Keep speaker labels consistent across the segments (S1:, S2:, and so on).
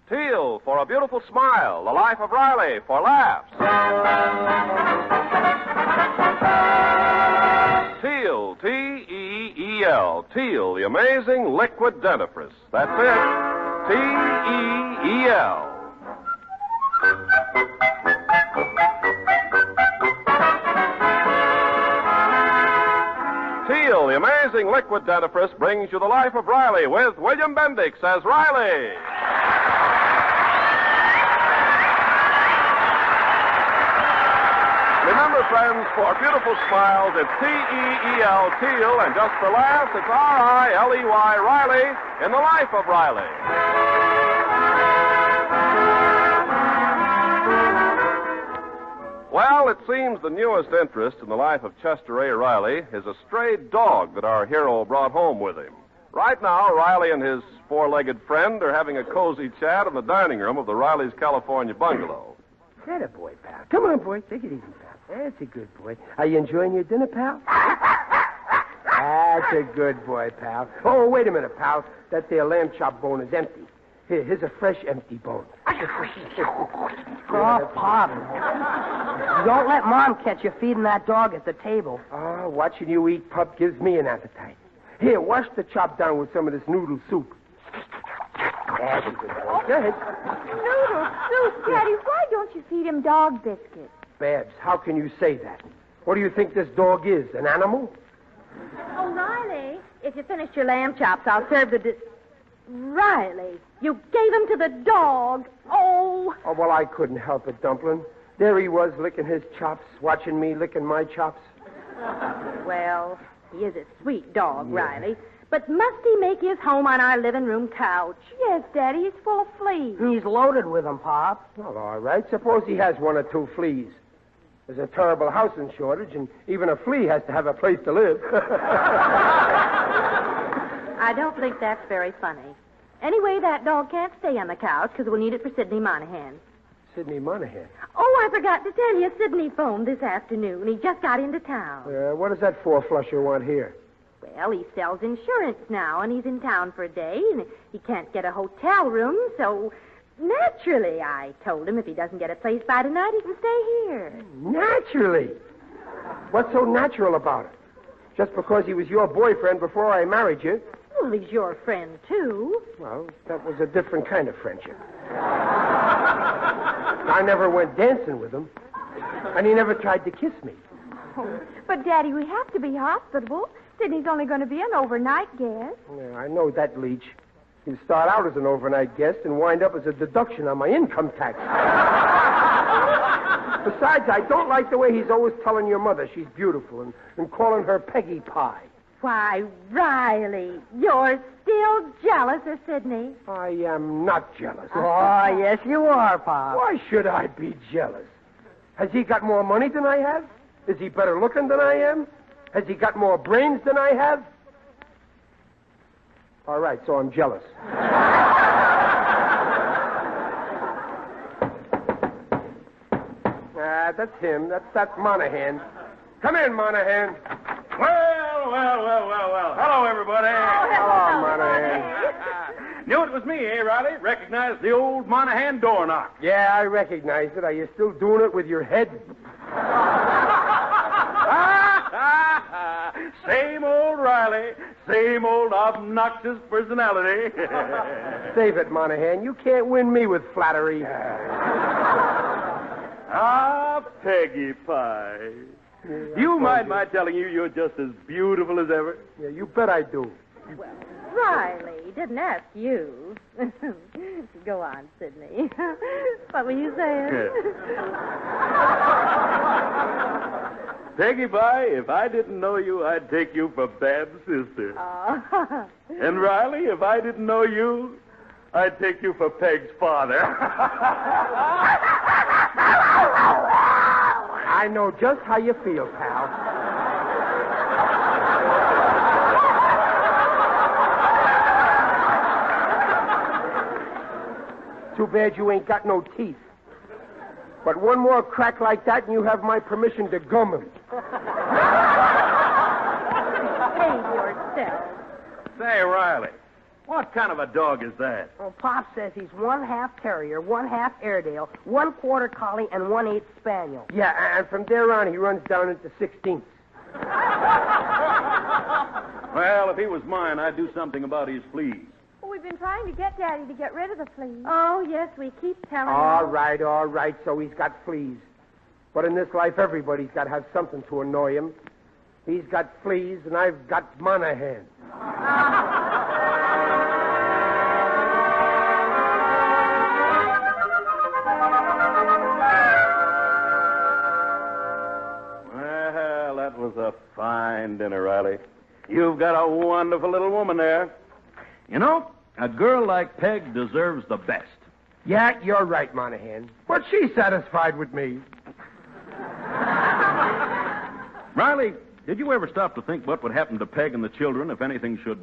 S1: Teal for a beautiful smile. The Life of Riley for laughs. Teal, T-E-E-L. Teal, the amazing liquid dentifrice. That's it. T-E-E-L. Teal, the amazing liquid dentifrice, brings you The Life of Riley with William Bendix as Riley. Remember, friends, for beautiful smiles, it's T-E-E-L, Teal, and just for laughs, it's R-I-L-E-Y, Riley, in The Life of Riley. Well, it seems the newest interest in the life of Chester A. Riley is a stray dog that our hero brought home with him. Right now, Riley and his four-legged friend are having a cozy chat in the dining room of the Riley's California bungalow.
S2: That a boy, pal. Come on, boy. Take it easy, pal. That's a good boy. Are you enjoying your dinner, pal? That's a good boy, pal. Oh, wait a minute, pal. That there lamb chop bone is empty. Here's a fresh empty bone.
S3: Oh, Pop. Don't let Mom catch you feeding that dog at the table.
S2: Oh, watching you eat, pup, gives me an appetite. Here, wash the chop down with some of this noodle soup. That's a good boy. Go ahead.
S4: Noodle soup, Daddy. Why don't you feed him dog biscuits?
S2: Babs, how can you say that? What do you think this dog is, an animal?
S4: Oh, Riley, if you finish your lamb chops, I'll serve the... Riley, you gave him to the dog. Oh.
S2: Oh, well, I couldn't help it, Dumplin'. There he was, licking his chops, watching me licking my chops.
S4: Well, he is a sweet dog, Riley. But must he make his home on our living room couch? Yes, Daddy, he's full of fleas.
S3: He's loaded with them, Pop.
S2: Well, all right. Suppose he has one or two fleas. There's a terrible housing shortage, and even a flea has to have a place to live.
S4: I don't think that's very funny. Anyway, that dog can't stay on the couch because we'll need it for Sidney Monahan.
S2: Sidney Monahan?
S4: Oh, I forgot to tell you, Sidney phoned this afternoon. He just got into town.
S2: What does that four-flusher want here?
S4: Well, he sells insurance now, and he's in town for a day, and he can't get a hotel room, so naturally I told him if he doesn't get a place by tonight, he can stay here.
S2: Naturally? What's so natural about it? Just because he was your boyfriend before I married you?
S4: Well, he's your friend, too.
S2: Well, that was a different kind of friendship. I never went dancing with him, and he never tried to kiss me.
S4: Oh, but, Daddy, we have to be hospitable. Sidney's only going to be an overnight guest.
S2: Yeah, I know that, Leach. He'll start out as an overnight guest and wind up as a deduction on my income tax. Besides, I don't like the way he's always telling your mother she's beautiful and calling her Peggy Pie.
S4: Why, Riley, you're still jealous of Sidney.
S2: I am not jealous.
S3: Oh, yes, you are, Pop.
S2: Why should I be jealous? Has he got more money than I have? Is he better looking than I am? Has he got more brains than I have? All right, so I'm jealous. That's him. That's Monahan. Come in, Monahan.
S5: Well. Hello, everybody.
S2: Hello, Monahan.
S5: Knew it was me, eh, Riley? Recognized the old Monahan door knock.
S2: Yeah, I recognize it. Are you still doing it with your head?
S5: Same old Riley. Same old obnoxious personality.
S2: Save it, Monahan. You can't win me with flattery.
S5: Peggy Pie. Do you mind my telling you you're just as beautiful as ever?
S2: Yeah, you bet I do.
S4: Well, Riley didn't ask you. Go on, Sidney. What were you saying?
S5: Peggy Pie, if I didn't know you, I'd take you for Bab's sister.
S4: Oh.
S5: And Riley, if I didn't know you, I'd take you for Peg's father.
S2: I know just how you feel, pal. Too bad you ain't got no teeth. But one more crack like that and you have my permission to gum him.
S4: Behave yourself.
S5: Say, Riley, What kind of a dog is that?
S3: Well, Pop says he's 1/2 terrier, 1/2 Airedale, 1/4 collie, and 1/8 spaniel.
S2: Yeah, and from there on, he runs down into 16ths.
S5: Well, if he was mine, I'd do something about his fleas.
S6: Well, we've been trying to get Daddy to get rid of the fleas.
S4: Oh, yes, we keep telling
S2: All
S4: him.
S2: right, so he's got fleas. But in this life, everybody's got to have something to annoy him. He's got fleas, and I've got Monahan.
S5: Well, that was a fine dinner, Riley. You've got a wonderful little woman there. You know, a girl like Peg deserves the best.
S2: Yeah, you're right, Monahan. But she's satisfied with me.
S5: Riley, did you ever stop to think what would happen to Peg and the children if anything should,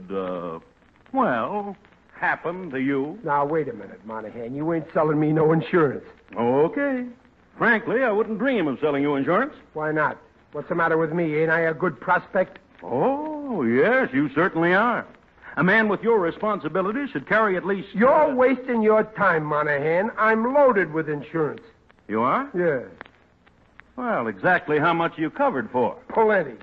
S5: happen to you?
S2: Now, wait a minute, Monahan. You ain't selling me no insurance.
S5: Okay. Frankly, I wouldn't dream of selling you insurance.
S2: Why not? What's the matter with me? Ain't I a good prospect?
S5: Oh, yes, you certainly are. A man with your responsibilities should carry at least...
S2: You're wasting your time, Monahan. I'm loaded with insurance.
S5: You are?
S2: Yeah.
S5: Well, exactly how much are you covered for?
S2: Plenty.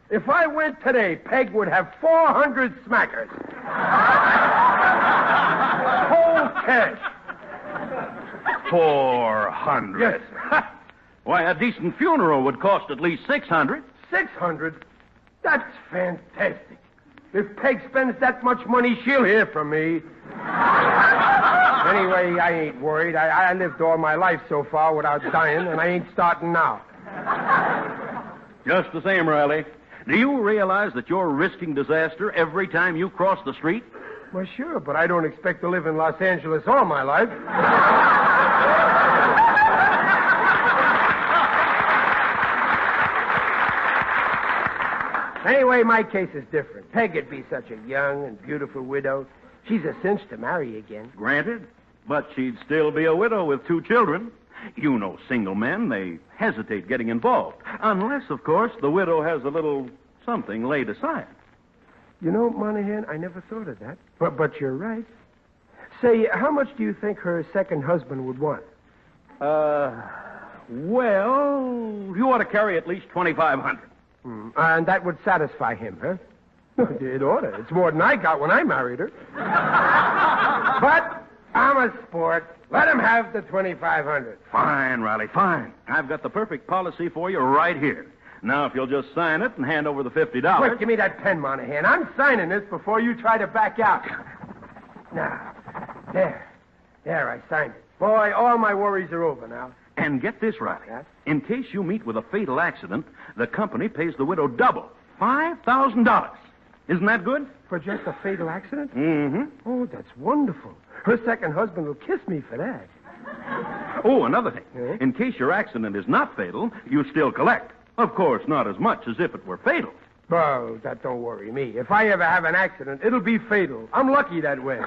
S2: If I went today, Peg would have 400 smackers. Whole cash.
S5: 400?
S2: Yes.
S5: Why, a decent funeral would cost at least 600.
S2: 600? That's fantastic. If Peg spends that much money, she'll hear from me. Anyway, I ain't worried. I lived all my life so far without dying, and I ain't starting now.
S5: Just the same, Riley. Do you realize that you're risking disaster every time you cross the street?
S2: Well, sure, but I don't expect to live in Los Angeles all my life. Anyway, my case is different. Peg'd be such a young and beautiful widow. She's a cinch to marry again.
S5: Granted, but she'd still be a widow with 2 children. You know, single men, they hesitate getting involved. Unless, of course, the widow has a little something laid aside.
S2: You know, Monahan, I never thought of that. But you're right. Say, how much do you think her second husband would want?
S5: Well, you ought to carry at least $2,500.
S2: And that would satisfy him, huh? It ought to. It's more than I got when I married her. But I'm a sport. Let him have the $2,500.
S5: Fine, Riley, fine. I've got the perfect policy for you right here. Now, if you'll just sign it and hand over the $50...
S2: Quick, give me that pen, Monahan. I'm signing this before you try to back out. Now, there, I signed it. Boy, all my worries are over now.
S5: And get this, Riley.
S2: Yes?
S5: In case you meet with a fatal accident, the company pays the widow double, $5,000. Isn't that good?
S2: For just a fatal accident?
S5: Mm-hmm.
S2: Oh, that's wonderful. Her second husband will kiss me for that.
S5: Oh, another thing.
S2: Yeah?
S5: In case your accident is not fatal, you still collect. Of course, not as much as if it were fatal.
S2: Oh, that don't worry me. If I ever have an accident, it'll be fatal. I'm lucky that way.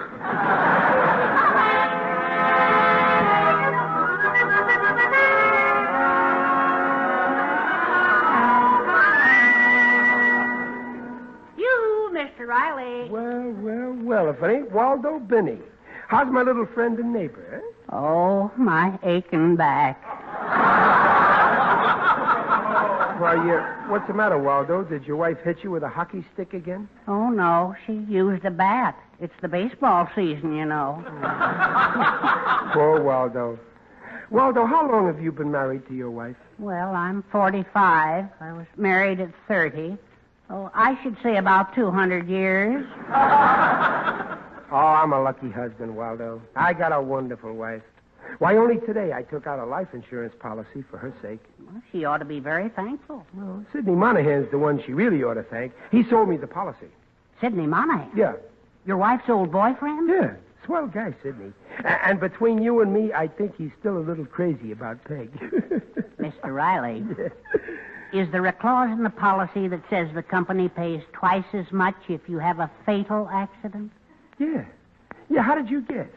S6: Mr. Riley.
S2: Well, if it ain't Waldo Binney. How's my little friend and neighbor, eh?
S3: Oh, my aching back.
S2: Why, what's the matter, Waldo? Did your wife hit you with a hockey stick again?
S3: Oh, no, she used a bat. It's the baseball season, you know.
S2: Poor Waldo. Waldo, how long have you been married to your wife?
S3: Well, I'm 45. I was married at 30. Oh, I should say about 200 years.
S2: Oh, I'm a lucky husband, Waldo. I got a wonderful wife. Why, only today I took out a life insurance policy for her sake.
S3: Well, she ought to be very thankful.
S2: Well, Sidney Monahan's the one she really ought to thank. He sold me the policy.
S3: Sidney Monahan?
S2: Yeah.
S3: Your wife's old boyfriend?
S2: Yeah. Swell guy, Sidney. And between you and me, I think he's still a little crazy about Peg.
S3: Mr. Riley.
S2: Yeah.
S3: Is there a clause in the policy that says the company pays twice as much if you have a fatal accident?
S2: Yeah. Yeah, how did you guess?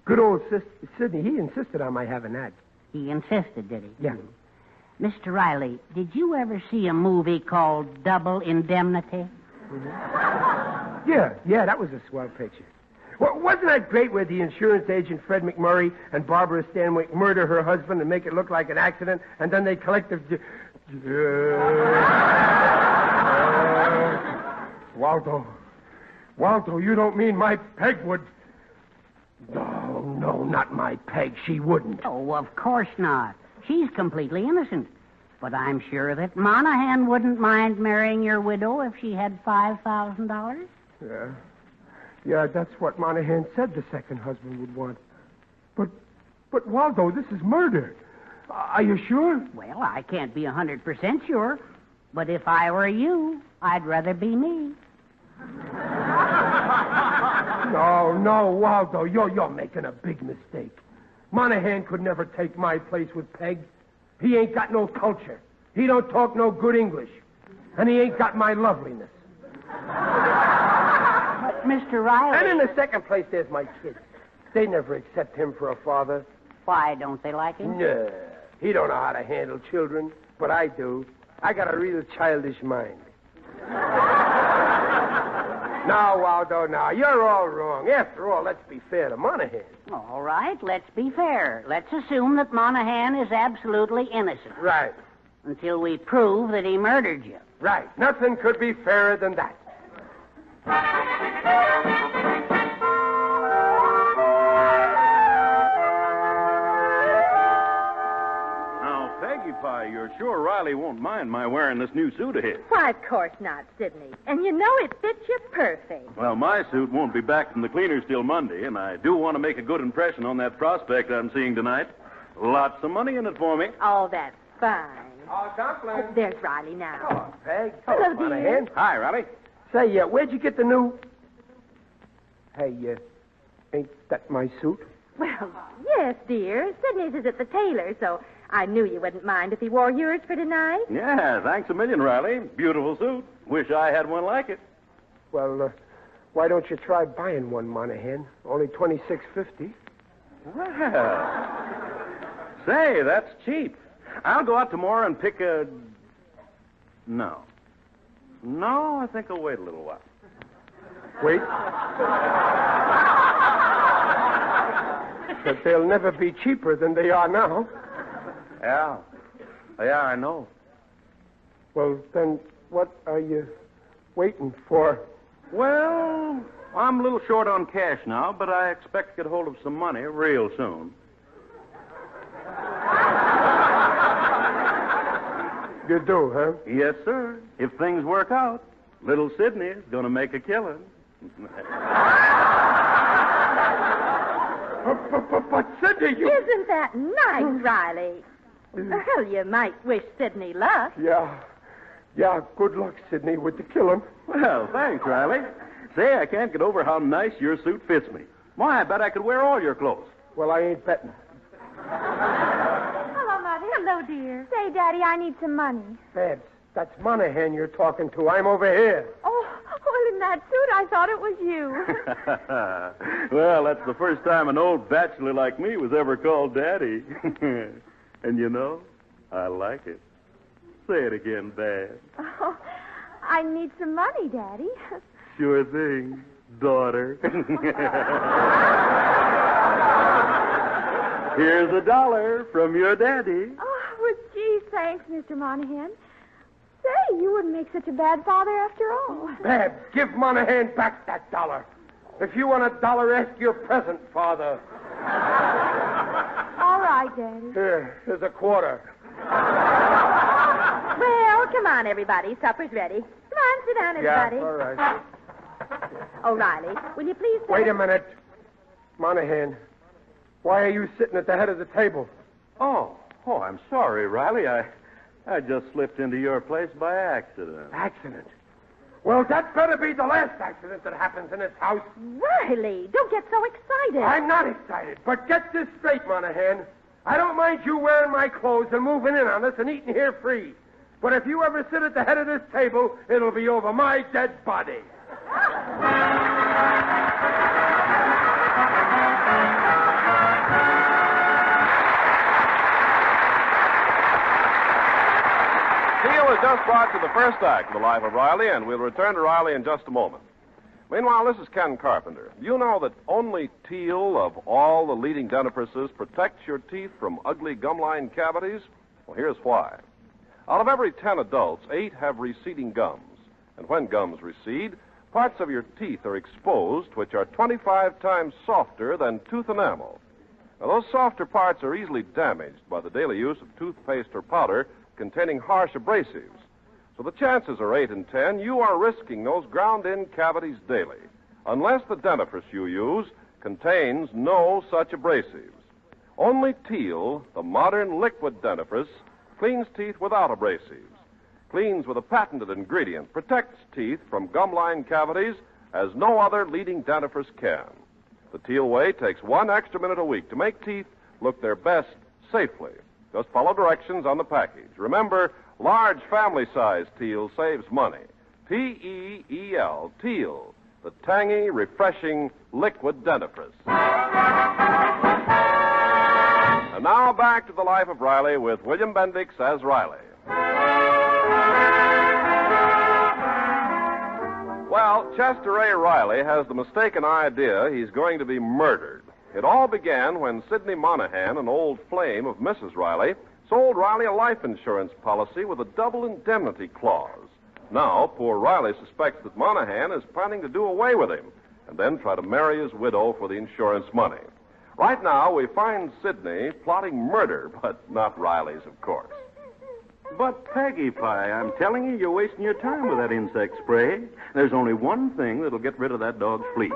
S2: Good old Sidney, he insisted on my having that.
S3: He insisted, did he?
S2: Yeah.
S3: Mr. Riley, did you ever see a movie called Double Indemnity?
S2: Yeah, that was a swell picture. Wasn't that great where the insurance agent, Fred McMurray, and Barbara Stanwyck murder her husband and make it look like an accident, and then they collect the... Waldo, you don't mean my Peg would... No, not my Peg. She wouldn't.
S3: Oh, of course not. She's completely innocent. But I'm sure that Monahan wouldn't mind marrying your widow if she had $5,000.
S2: Yeah, that's what Monahan said the second husband would want. But Waldo, this is murder. Are you sure?
S3: Well, I can't be 100% sure. But if I were you, I'd rather be me.
S2: No, Waldo, you're making a big mistake. Monahan could never take my place with Peg. He ain't got no culture. He don't talk no good English. And he ain't got my loveliness.
S3: But, Mr. Riley...
S2: And in the second place, there's my kids. They never accept him for a father.
S3: Why, don't they like him?
S2: No, he don't know how to handle children, but I do. I got a real childish mind. Now, Waldo, now, you're all wrong. After all, let's be fair to Monahan.
S3: All right, let's be fair. Let's assume that Monahan is absolutely innocent.
S2: Right.
S3: Until we prove that he murdered you.
S2: Right. Nothing could be fairer than that.
S5: Now, Peggy Pie, you're sure Riley won't mind my wearing this new suit of his?
S4: Why, of course not, Sidney. And you know it fits you perfect.
S5: Well, my suit won't be back from the cleaners till Monday, and I do want to make a good impression on that prospect I'm seeing tonight. Lots of money in it for me.
S4: Oh, that's fine.
S2: Oh, Dumplin'.
S4: Oh, there's Riley now.
S2: Oh, Peg.
S4: Hello, dear.
S2: Monahan.
S5: Hi, Riley.
S2: Say, where'd you get the new... Hey, ain't that my suit?
S4: Well, yes, dear. Sidney's is at the tailor, so I knew you wouldn't mind if he wore yours for tonight.
S5: Yeah, thanks a million, Riley. Beautiful suit. Wish I had one like it.
S2: Well, why don't you try buying one, Monahan? Only $26.50.
S5: Well, say, that's cheap. I'll go out tomorrow and pick a... No, I think I'll wait a little while.
S2: Wait. But they'll never be cheaper than they are now.
S5: Yeah, I know.
S2: Well, then, what are you waiting for?
S5: Well, I'm a little short on cash now, but I expect to get hold of some money real soon.
S2: You do, huh?
S5: Yes, sir. If things work out, little Sidney is going to make a killing.
S2: But Sidney, you...
S4: Isn't that nice, Riley? Well, you might wish Sidney luck.
S2: Yeah, good luck, Sidney, with the killing.
S5: Well, thanks, Riley. Say, I can't get over how nice your suit fits me. Why, I bet I could wear all your clothes.
S2: Well, I ain't betting.
S6: Hello, Mother. Hello, dear. Say, Daddy, I need some money.
S2: Babs, that's Monahan you're talking to. I'm over here.
S6: Oh, well, in that suit, I thought it was you.
S5: Well, that's the first time an old bachelor like me was ever called Daddy. And you know, I like it. Say it again, Dad.
S6: Oh, I need some money, Daddy.
S5: Sure thing, daughter. Here's $1 from your daddy.
S6: Oh, well, gee, thanks, Mr. Monahan. Say, you wouldn't make such a bad father after all.
S2: Babs, give Monahan back that $1. If you want $1, ask your present father.
S6: All right, Daddy.
S2: Here's a quarter.
S4: Well, come on, everybody. Supper's ready. Come on, sit down, everybody.
S2: Yeah, all right.
S4: Oh, Riley, will you please sit?
S2: Wait a minute. Monahan, why are you sitting at the head of the table?
S5: Oh, I'm sorry, Riley. I just slipped into your place by accident.
S2: Accident? Well, that better be the last accident that happens in this house.
S4: Riley, don't get so excited.
S2: I'm not excited, but get this straight, Monahan. I don't mind you wearing my clothes and moving in on us and eating here free. But if you ever sit at the head of this table, it'll be over my dead body.
S1: Teal has just brought you the first act of The Life of Riley, and we'll return to Riley in just a moment. Meanwhile, this is Ken Carpenter. You know that only Teal, of all the leading dentifrices, protects your teeth from ugly gum line cavities? Well, here's why. Out of every 10 adults, 8 have receding gums. And when gums recede, parts of your teeth are exposed which are 25 times softer than tooth enamel. Now, those softer parts are easily damaged by the daily use of toothpaste or powder containing harsh abrasives. So the chances are 8 in 10 you are risking those ground-in cavities daily, unless the dentifrice you use contains no such abrasives. Only Teal, the modern liquid dentifrice, cleans teeth without abrasives, cleans with a patented ingredient, protects teeth from gum line cavities as no other leading dentifrice can. The Teal way takes 1 extra minute a week to make teeth look their best safely. Just follow directions on the package. Remember, large family-sized Teal saves money. T-E-E-L, Teal, the tangy, refreshing liquid dentifrice. And now back to the life of Riley with William Bendix as Riley. Well, Chester A. Riley has the mistaken idea he's going to be murdered. It all began when Sidney Monahan, an old flame of Mrs. Riley, sold Riley a life insurance policy with a double indemnity clause. Now, poor Riley suspects that Monahan is planning to do away with him and then try to marry his widow for the insurance money. Right now, we find Sidney plotting murder, but not Riley's, of course.
S5: But, Peggy Pie, I'm telling you, you're wasting your time with that insect spray. There's only one thing that'll get rid of that dog's fleas.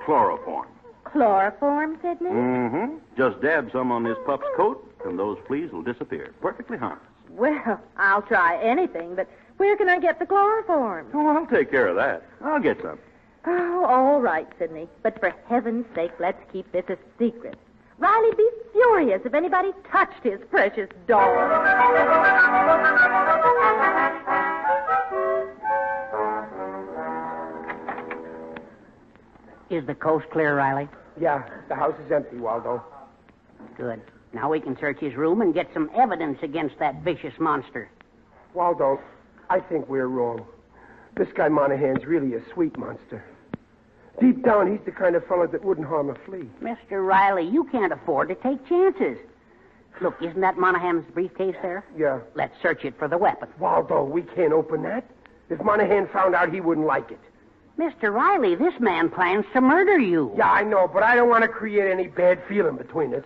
S5: Chloroform.
S4: Chloroform, Sidney?
S5: Mm-hmm. Just dab some on this pup's coat, and those fleas will disappear. Perfectly harmless.
S4: Well, I'll try anything, but where can I get the chloroform?
S5: Oh, I'll take care of that. I'll get some.
S4: Oh, all right, Sidney. But for heaven's sake, let's keep this a secret. Riley'd be furious if anybody touched his precious dog.
S3: Is the coast clear, Riley?
S2: Yeah, the house is empty, Waldo.
S3: Good. Now we can search his room and get some evidence against that vicious monster.
S2: Waldo, I think we're wrong. This guy Monahan's really a sweet monster. Deep down, he's the kind of fellow that wouldn't harm a flea.
S3: Mr. Riley, you can't afford to take chances. Look, isn't that Monahan's briefcase there?
S2: Yeah.
S3: Let's search it for the weapon.
S2: Waldo, we can't open that. If Monahan found out, he wouldn't like it.
S3: Mr. Riley, this man plans to murder you.
S2: Yeah, I know, but I don't want to create any bad feeling between us.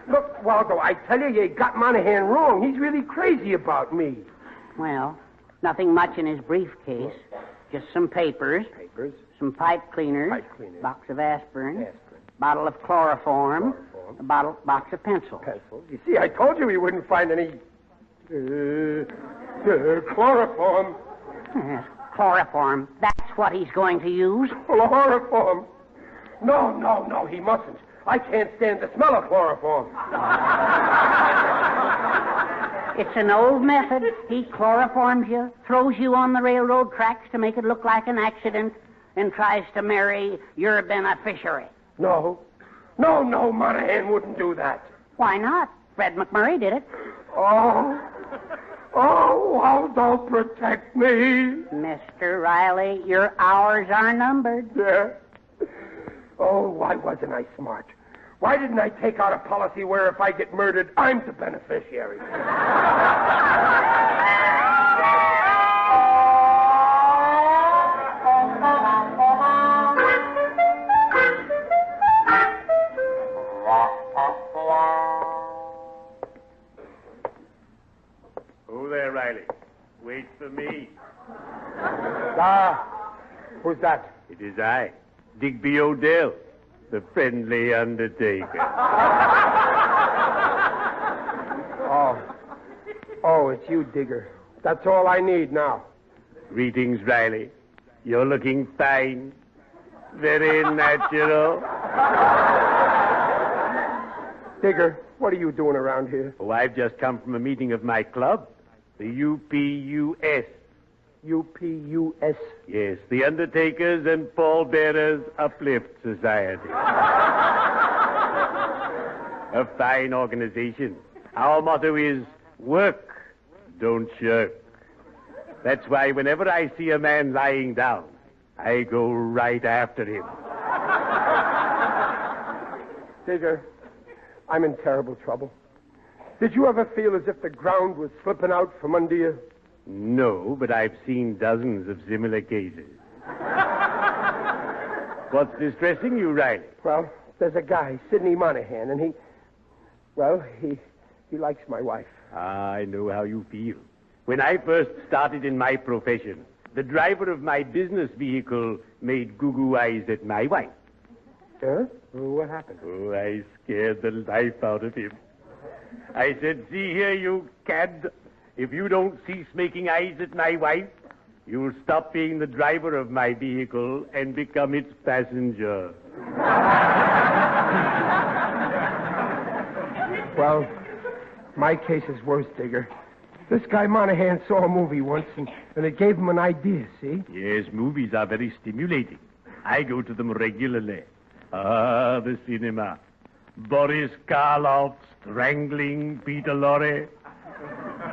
S2: Look, Waldo, I tell you, you got Monahan wrong. He's really crazy about me.
S3: Well, nothing much in his briefcase. Just some papers.
S2: Papers?
S3: Some pipe cleaners.
S2: Pipe cleaners.
S3: Box of aspirin.
S2: Aspirin.
S3: Bottle of chloroform. A box of pencils.
S2: Pencils? You see, I told you we wouldn't find any... chloroform.
S3: Chloroform. That's what he's going to use.
S2: Chloroform? No, he mustn't. I can't stand the smell of chloroform.
S3: It's an old method. He chloroforms you, throws you on the railroad tracks to make it look like an accident, and tries to marry your beneficiary.
S2: No, Monahan wouldn't do that.
S3: Why not? Fred McMurray did it.
S2: Oh, Waldo, protect me.
S3: Mr. Riley, your hours are numbered.
S2: Yeah. Oh, why wasn't I smart? Why didn't I take out a policy where if I get murdered, I'm the beneficiary?
S7: Who there, Riley? Wait for me.
S2: Who's that?
S7: It is I, Digby Odell, the friendly undertaker.
S2: Oh, it's you, Digger. That's all I need now.
S7: Greetings, Riley. You're looking fine. Very natural.
S2: Digger, what are you doing around here?
S7: Oh, I've just come from a meeting of my club, the UPUS.
S2: UPUS?
S7: Yes, the Undertakers and Pallbearers Uplift Society. A fine organization. Our motto is work, don't shirk. That's why whenever I see a man lying down, I go right after him.
S2: Digger, I'm in terrible trouble. Did you ever feel as if the ground was slipping out from under you?
S7: No, but I've seen dozens of similar cases. What's distressing you, Riley?
S2: Well, there's a guy, Sidney Monahan, and he likes my wife.
S7: I know how you feel. When I first started in my profession, the driver of my business vehicle made goo-goo eyes at my wife.
S2: Huh? What happened?
S7: Oh, I scared the life out of him. I said, see here, you cad. If you don't cease making eyes at my wife, you'll stop being the driver of my vehicle and become its passenger.
S2: Well, my case is worse, Digger. This guy Monahan saw a movie once, and it gave him an idea, see?
S7: Yes, movies are very stimulating. I go to them regularly. Ah, the cinema. Boris Karloff strangling Peter Lorre.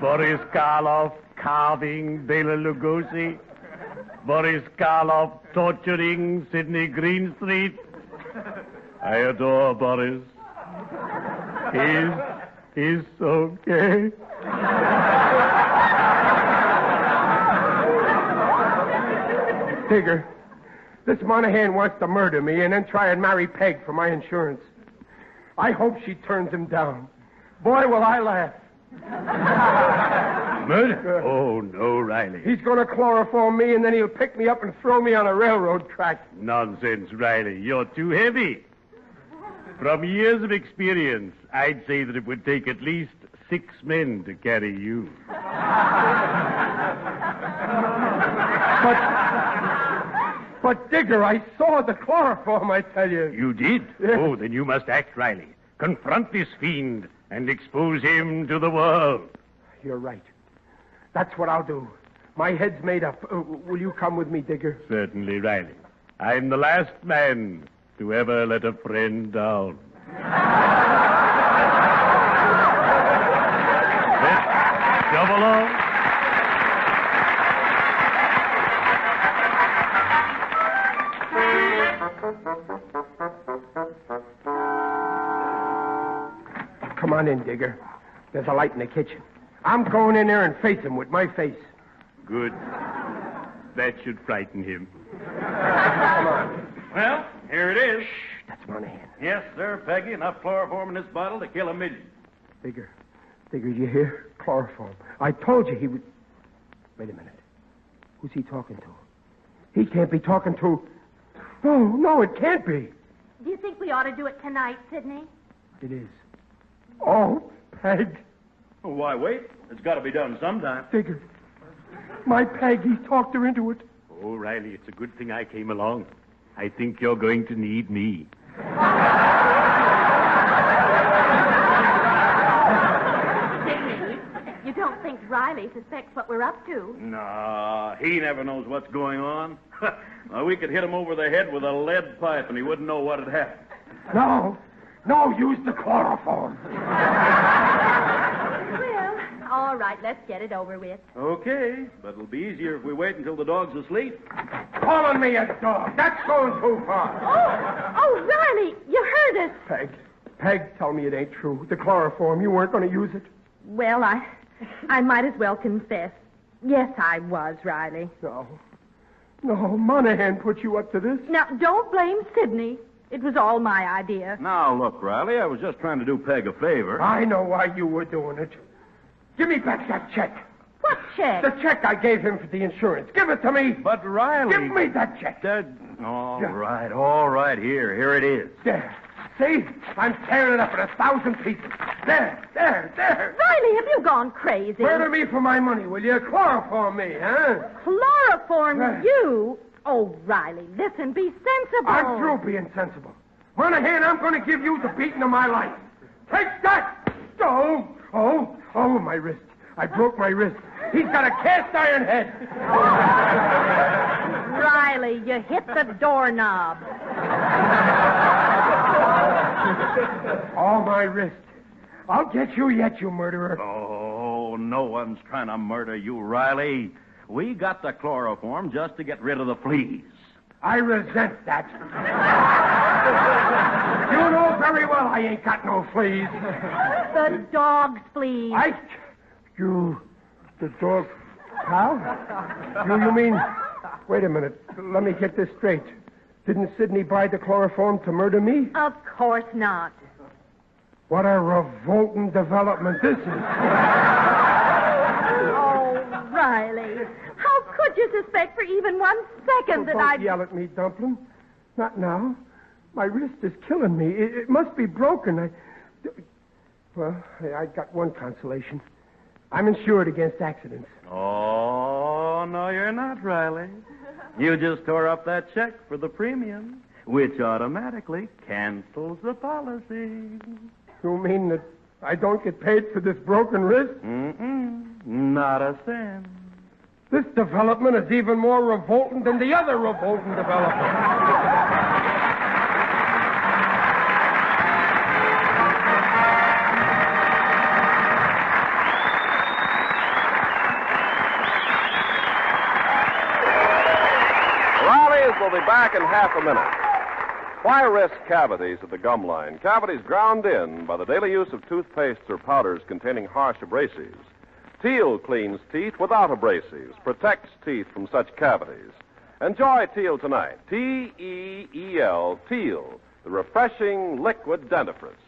S7: Boris Karloff carving Bela Lugosi. Boris Karloff torturing Sidney Greenstreet. I adore Boris. He's so gay.
S2: Digger, this Monahan wants to murder me and then try and marry Peg for my insurance. I hope she turns him down. Boy, will I laugh.
S7: Murder? Oh, no, Riley.
S2: He's going to chloroform me, and then he'll pick me up and throw me on a railroad track.
S7: Nonsense, Riley. You're too heavy. From years of experience, I'd say that it would take at least 6 men to carry you.
S2: But Digger, I saw the chloroform, I tell you.
S7: You did?
S2: Yes.
S7: Oh, then you must act, Riley. Confront this fiend and expose him to the world.
S2: You're right. That's what I'll do. My head's made up. Will you come with me, Digger?
S7: Certainly, Riley. I'm the last man to ever let a friend down. Let's shove along.
S2: Come on in, Digger. There's a light in the kitchen. I'm going in there and face him with my face.
S7: Good. That should frighten him.
S2: Come on.
S5: Well, here it is.
S2: That's Monahan.
S5: Yes, sir, Peggy. Enough chloroform in this bottle to kill a million.
S2: Digger, you hear? Chloroform. I told you he would... Wait a minute. Who's he talking to? He can't be talking to... No, it can't be.
S4: Do you think we ought to do it tonight, Sidney?
S2: It is. Oh, Peg.
S5: Well, why wait? It's got to be done sometime.
S2: Digger, my Peg, he talked her into it.
S7: Oh, Riley, it's a good thing I came along. I think you're going to need me.
S4: Sidney, you don't think Riley suspects what we're up to?
S5: Nah, he never knows what's going on. Well, we could hit him over the head with a lead pipe and he wouldn't know what had happened.
S2: No, use the chloroform.
S4: Well, all right, let's get it over with.
S5: Okay, but it'll be easier if we wait until the dog's asleep.
S2: Calling me a dog. That's going too far.
S4: Oh, Riley, you heard us.
S2: Peg, tell me it ain't true. The chloroform, you weren't going to use it?
S4: Well, I might as well confess. Yes, I was, Riley.
S2: No, Monahan put you up to this.
S4: Now, don't blame Sidney. It was all my idea.
S5: Now, look, Riley, I was just trying to do Peg a favor.
S2: I know why you were doing it. Give me back that check.
S4: What check?
S2: The check I gave him for the insurance. Give it to me.
S5: But, Riley...
S2: Give me that check.
S5: All right. Here it is.
S2: There. See? I'm tearing it up in 1,000 pieces. There.
S4: Riley, have you gone crazy?
S2: Murder me for my money, will you? Chloroform me, huh?
S4: Chloroform you? Oh, Riley, listen, be sensible.
S2: I'm through being sensible. Monahan, I'm going to give you the beating of my life. Take that! Oh, my wrist. I broke my wrist. He's got a cast iron head.
S4: Riley, you hit the doorknob.
S2: Oh, my wrist. I'll get you yet, you murderer.
S5: Oh, no one's trying to murder you, Riley. We got the chloroform just to get rid of the fleas.
S2: I resent that. You know very well I ain't got no fleas.
S4: The dog's fleas.
S2: The dog, pal? You mean, wait a minute, let me get this straight. Didn't Sidney buy the chloroform to murder me?
S4: Of course not.
S2: What a revolting development this is.
S4: Oh, Riley, how could you suspect for even 1 second that
S2: Don't yell at me, Dumpling. Not now. My wrist is killing me. It must be broken. Well, I got one consolation. I'm insured against accidents.
S5: Oh, no, you're not, Riley. You just tore up that check for the premium, which automatically cancels the policy.
S2: You mean that I don't get paid for this broken wrist?
S5: Not a cent.
S2: This development is even more revolting than the other revolting development.
S1: We'll be back in half a minute. Why risk cavities at the gum line? Cavities ground in by the daily use of toothpastes or powders containing harsh abrasives. Teal cleans teeth without abrasives, protects teeth from such cavities. Enjoy Teal tonight. T-E-E-L, Teal, the refreshing liquid dentifrice.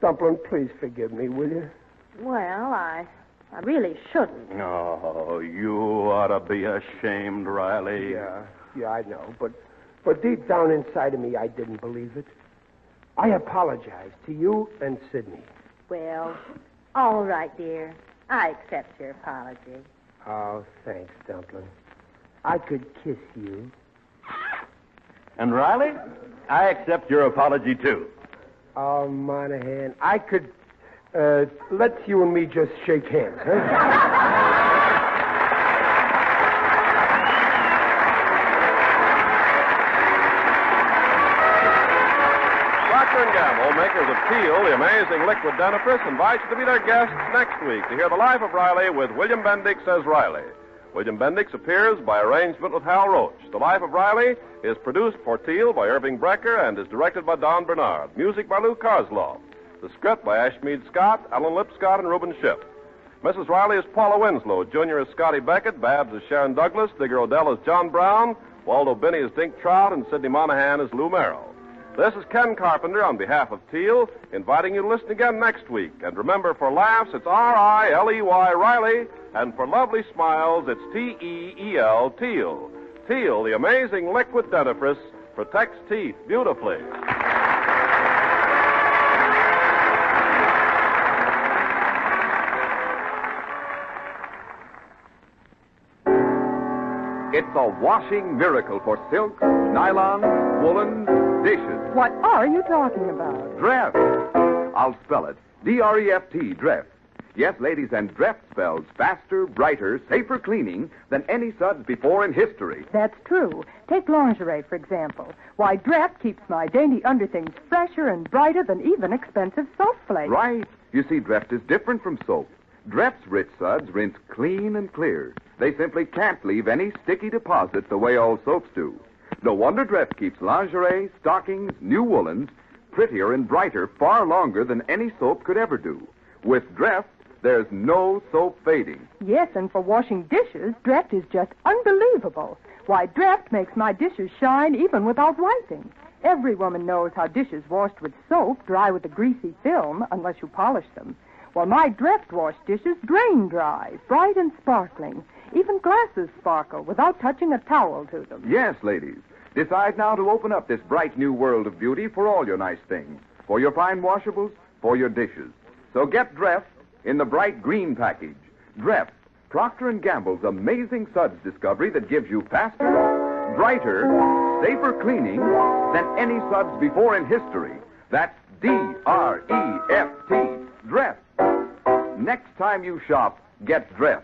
S2: Dumpling, please forgive me, will you?
S4: Well, I really shouldn't.
S5: Oh, you ought to be ashamed, Riley.
S2: Yeah, I know, but deep down inside of me, I didn't believe it. I apologize to you and Sidney.
S4: Well, all right, dear. I accept your apology.
S2: Oh, thanks, Dumpling. I could kiss you.
S5: And Riley, I accept your apology, too.
S2: Oh, Monahan, I could, let's you and me just shake hands, huh?
S1: Procter & Gamble, makers of Teal, the amazing liquid dentifrice, invites you to be their guests next week to hear The Life of Riley with William Bendix as Riley. William Bendix appears by arrangement with Hal Roach. The Life of Riley is produced for Teal by Irving Brecker and is directed by Don Bernard. Music by Lou Kozloff. The script by Ashmead Scott, Alan Lipscott, and Reuben Ship. Mrs. Riley is Paula Winslow. Junior is Scotty Beckett. Babs is Sharon Douglas. Digger Odell is John Brown. Waldo Binney is Dink Trout. And Sidney Monahan is Lou Merrill. This is Ken Carpenter on behalf of Teal, inviting you to listen again next week. And remember, for laughs, it's R-I-L-E-Y, Riley. And for lovely smiles, it's T-E-E-L, Teal. Teal, the amazing liquid dentifrice, protects teeth beautifully.
S8: It's a washing miracle for silk, nylon, woolen, dishes.
S9: What are you talking about?
S8: Dreft. I'll spell it. D-R-E-F-T, Dreft. Yes, ladies, and Dreft spells faster, brighter, safer cleaning than any suds before in history.
S9: That's true. Take lingerie, for example. Why, Dreft keeps my dainty underthings fresher and brighter than even expensive soap flakes.
S8: Right. You see, Dreft is different from soap. Dreft's rich suds rinse clean and clear. They simply can't leave any sticky deposit the way all soaps do. No wonder Dreft keeps lingerie, stockings, new woolens prettier and brighter far longer than any soap could ever do. With Dreft, there's no soap fading.
S9: Yes, and for washing dishes, Dreft is just unbelievable. Why, Dreft makes my dishes shine even without wiping. Every woman knows how dishes washed with soap dry with a greasy film unless you polish them. Well, my Dreft wash dishes drain dry, bright and sparkling. Even glasses sparkle without touching a towel to them.
S8: Yes, ladies. Decide now to open up this bright new world of beauty for all your nice things. For your fine washables, for your dishes. So get Dreft in the bright green package. Dreft, Procter & Gamble's amazing suds discovery that gives you faster, brighter, safer cleaning than any suds before in history. That's D-R-E-F-T, Dreft. Next time you shop, get Dreft.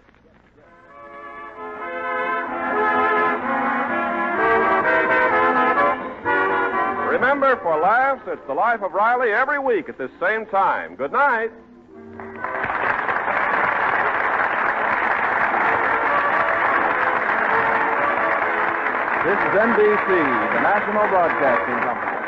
S1: Remember, for laughs, it's The Life of Riley every week at this same time. Good night.
S8: This is NBC, the National Broadcasting Company.